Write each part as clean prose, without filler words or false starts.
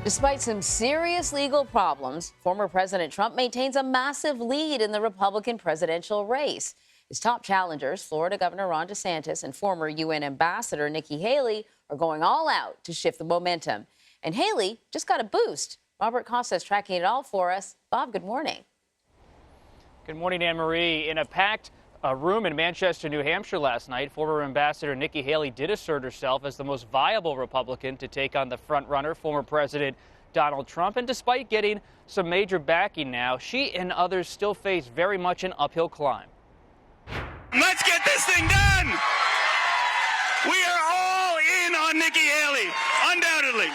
Despite some serious legal problems, former President Trump maintains a massive lead in the Republican presidential race. His top challengers, Florida Governor Ron DeSantis and former UN Ambassador Nikki Haley, are going all out to shift the momentum. And Haley just got a boost. Robert Costa is tracking it all for us. Bob, good morning. Good morning, Anne-Marie. In a packed room in Manchester, New Hampshire last night, former Ambassador Nikki Haley did assert herself as the most viable Republican to take on the frontrunner, former President Donald Trump. And despite getting some major backing now, she and others still face very much an uphill climb. Let's get this thing done! We are all in on Nikki Haley, undoubtedly.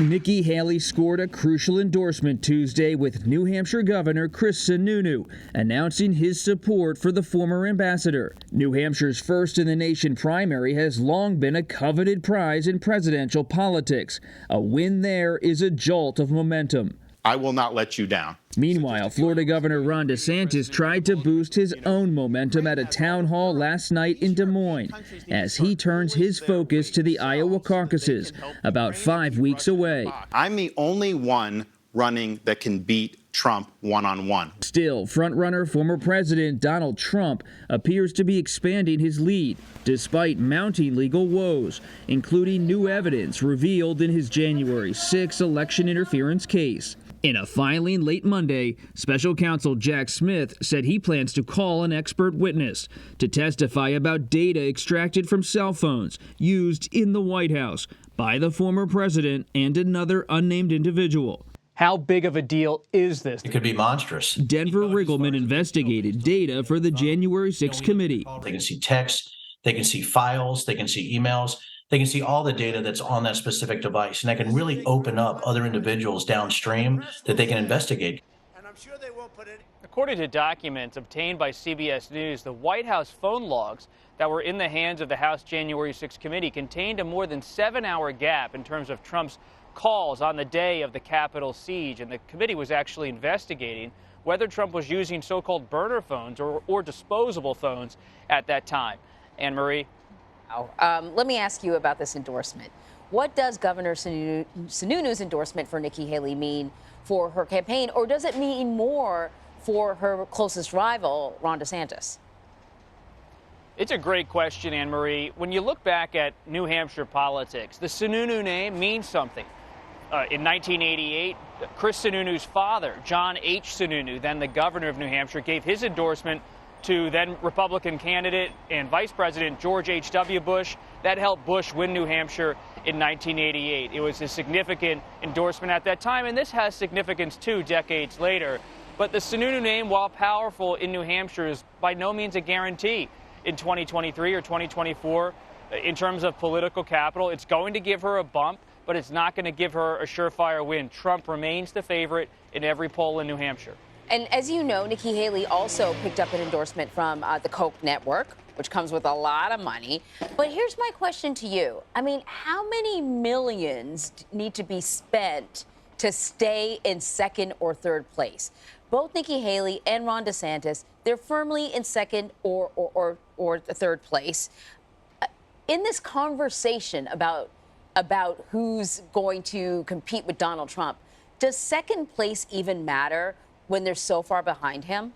Nikki Haley scored a crucial endorsement Tuesday with New Hampshire Governor Sununu announcing his support for the former ambassador. New Hampshire's first in the nation primary has long been a coveted prize in presidential politics. A win there is a jolt of momentum. I will not let you down. Meanwhile, Florida Governor Ron DeSantis tried to boost his own momentum at a town hall last night in Des Moines as he turns his focus to the Iowa caucuses, about 5 weeks away. I'm the only one running that can beat Trump one-on-one. Still, frontrunner former President Donald Trump appears to be expanding his lead, despite mounting legal woes, including new evidence revealed in his January 6 election interference case. In a filing late Monday, special counsel Jack Smith said he plans to call an expert witness to testify about data extracted from cell phones used in the White House by the former president and another unnamed individual. How big of a deal is this? It could be monstrous. Denver Riggleman investigated data for the January 6 committee. They can see texts, they can see files, they can see emails. They can see all the data that's on that specific device, and that can really open up other individuals downstream that they can investigate. And I'm sure they won't put it. According to documents obtained by CBS News, the White House phone logs that were in the hands of the House January 6 committee contained a more than 7-hour gap in terms of Trump's calls on the day of the Capitol siege. And the committee was actually investigating whether Trump was using so-called burner phones or disposable phones at that time. Anne-Marie? Let me ask you about this endorsement. What does Governor Sununu's endorsement for Nikki Haley mean for her campaign, or does it mean more for her closest rival, Ron DeSantis? It's a great question, Anne-Marie. When you look back at New Hampshire politics, the Sununu name means something. In 1988, Chris Sununu's father, John H. Sununu, then the governor of New Hampshire, gave his endorsement to then Republican candidate and Vice President George H.W. Bush. That helped Bush win New Hampshire in 1988. It was a significant endorsement at that time, and this has significance 2 decades later. But the Sununu name, while powerful in New Hampshire, is by no means a guarantee in 2023 or 2024 in terms of political capital. It's going to give her a bump, but it's not going to give her a surefire win. Trump remains the favorite in every poll in New Hampshire. And as you know, Nikki Haley also picked up an endorsement from the Koch network, which comes with a lot of money. But here's my question to you. I mean, how many millions need to be spent to stay in second or third place? Both Nikki Haley and Ron DeSantis, they're firmly in second or third place. In this conversation about who's going to compete with Donald Trump, does second place even matter when they're so far behind him?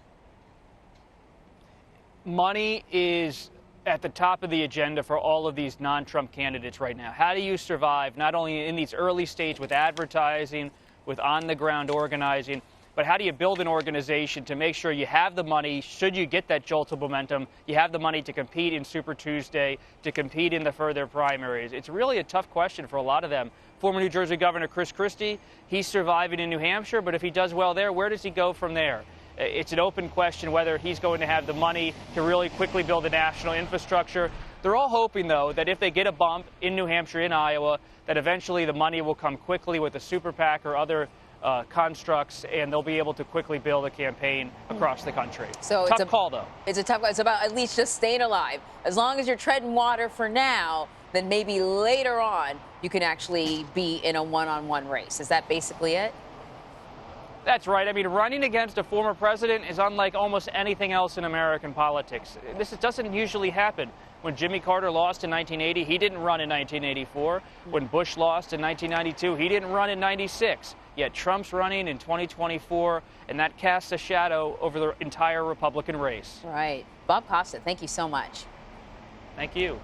Money is at the top of the agenda for all of these non-Trump candidates right now. How do you survive not only in these early stages with advertising, with on-the-ground organizing, but how do you build an organization to make sure you have the money, should you get that jolt of momentum, you have the money to compete in Super Tuesday, to compete in the further primaries? It's really a tough question for a lot of them. Former New Jersey Governor Chris Christie, he's surviving in New Hampshire, but if he does well there, where does he go from there? It's an open question whether he's going to have the money to really quickly build a national infrastructure. They're all hoping, though, that if they get a bump in New Hampshire, in Iowa, that eventually the money will come quickly with a super PAC or other constructs, and they'll be able to quickly build a campaign across the country. So tough call, though. It's a tough call. It's about at least just staying alive. As long as you're treading water for now, then maybe later on you can actually be in a one-on-one race. Is that basically it? That's right. I mean, running against a former president is unlike almost anything else in American politics. This doesn't usually happen. When Jimmy Carter lost in 1980, he didn't run in 1984. When Bush lost in 1992, he didn't run in 96. Yet Trump's running in 2024, and that casts a shadow over the entire Republican race. Right. Bob Costa, thank you so much. Thank you.